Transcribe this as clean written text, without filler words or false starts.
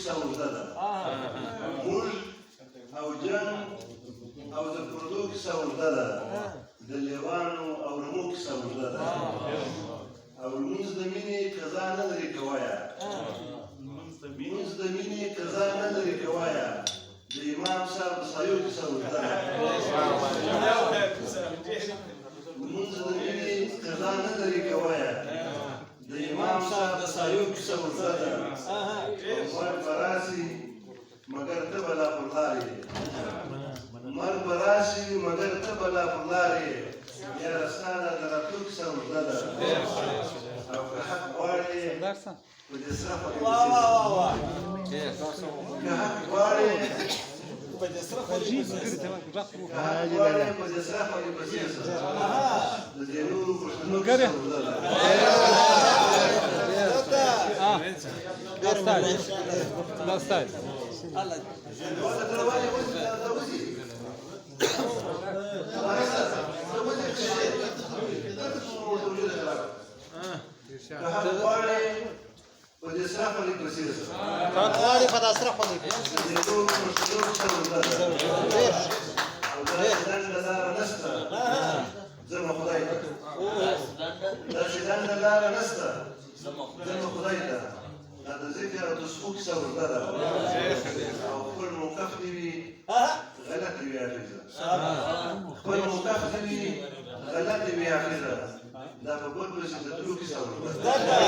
کیسه اوږده ده موږ او جنګ او د پردو کیسه اوږده ده د لیوانو او رمو کیسه اوږده ده او لمونځ د مینې قضا نه لري که وایه لمونځ د مینې قضا نه لري که وایه د امام صاحب د سایو کیسه اوږده ده لمونځ د مینې قضا نه لري که وایه د امام صاحب د سایو کیسه اوږده ده مرګ به راشي مګر ته به لا پر لارې مرګ به راشي مګر ته به لا پر لارې یاره ستا دا د راتلو کیسه اوږده ده او که حق غواړې په دې سره پکې که حق غواړې په دې سره پکې پسې شه د دې نورو پښتنو کیسه اوږده ده Достать. Контроль подострахован. زما خدای ته دا چې دنده لاره نشته زما خدای ته دا د ذکر او د سپو کیسه اوږده ده او خپل موقف دې وي غلط وي حافظه خپل موقف دې وي غلط وي حافظه دا په بل پسې د تلو کیسه اوږده ده